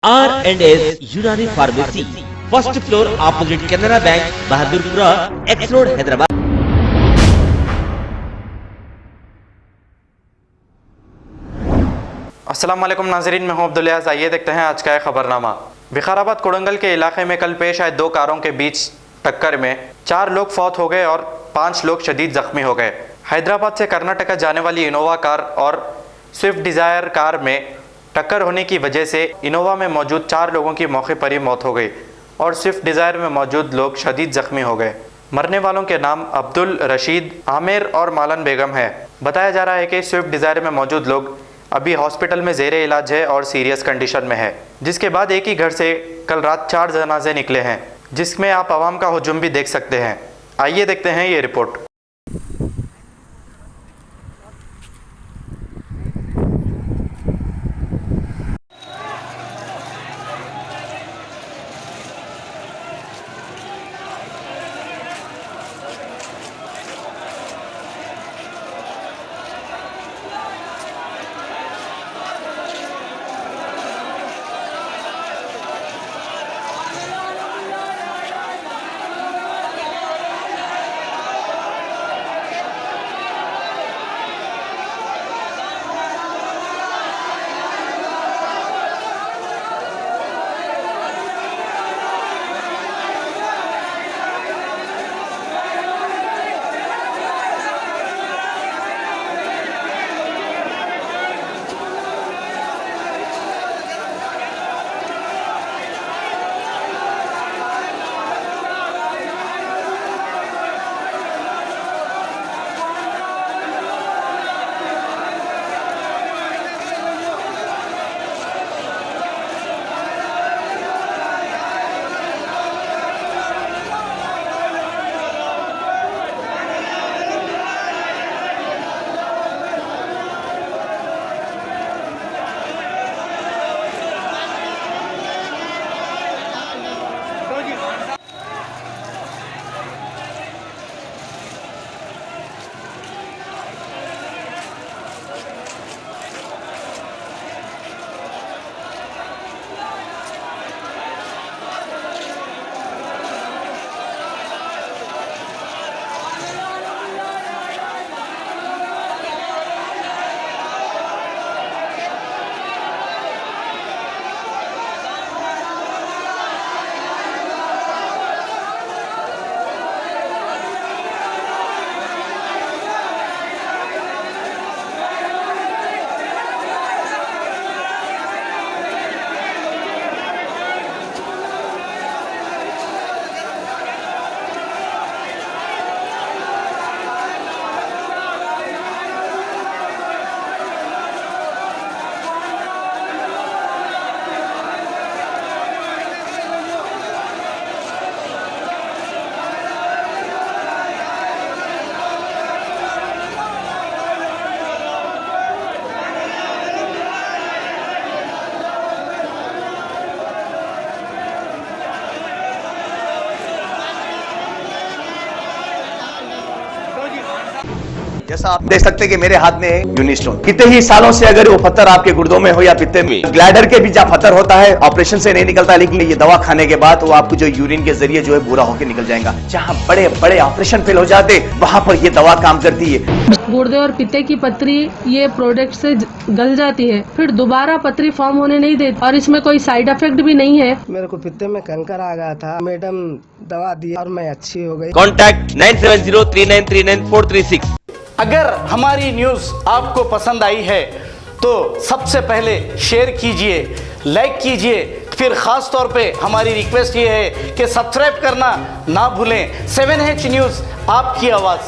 R&S यूनानी pharmacy, first floor opposite Canara bank, Bahadurpura, x road, Hyderabad. अस्सलाम वालेकुम नाज़रीन, मैं हूं अब्दुल अज़ीज़। आइए देखते हैं आज का खबरनामा। विकाराबाद कोडंगल के इलाके में कल पेश आए दो कारों के बीच टक्कर में 4 लोग फौत हो गए और 5 लोग शदीद जख्मी हो गए। हैदराबाद से कर्नाटका जाने वाली इनोवा कार और स्विफ्ट डिज़ायर कार में टक्कर होने की वजह से इनोवा में मौजूद 4 लोगों की मौके पर ही मौत हो गई और स्विफ्ट डिज़ायर में मौजूद लोग शदीद जख्मी हो गए। मरने वालों के नाम अब्दुल रशीद, आमिर और मालन बेगम है। बताया जा रहा है कि स्विफ्ट डिज़ायर में मौजूद लोग अभी हॉस्पिटल में ज़ेरे इलाज है और सीरियस कंडीशन में है। जिसके बाद एक ही घर से कल रात 4 जनाजे निकले हैं, जिसमें आप आवाम का हुजूम भी देख सकते हैं। आइए देखते हैं ये रिपोर्ट। जैसा आप देख सकते हैं कि मेरे हाथ में यूनिस्टोन, कितने ही सालों से अगर वो पत्थर आपके गुर्दों में हो या पित्ते में, ग्लैडर के भी जब पत्थर होता है ऑपरेशन से नहीं निकलता, लेकिन ये दवा खाने के बाद वो आपको जो यूरिन के जरिए जो है पूरा होकर निकल जाएगा। जहां बड़े बड़े ऑपरेशन फेल हो जाते वहां पर ये दवा काम करती है। गुर्दे और पित्ते की पथरी ये प्रोडक्ट से गल जाती है, फिर दोबारा पथरी फॉर्म होने नहीं देती और इसमें कोई साइड इफेक्ट भी नहीं है। मेरे को पित्ते में कंकर आ गया था, मैडम दवा दी और मैं अच्छी हो गई। कॉन्टैक्ट 9703939436। अगर हमारी न्यूज़ आपको पसंद आई है तो सबसे पहले शेयर कीजिए, लाइक कीजिए, फिर ख़ास तौर पे हमारी रिक्वेस्ट ये है कि सब्सक्राइब करना ना भूलें। 7H न्यूज़, आपकी आवाज़।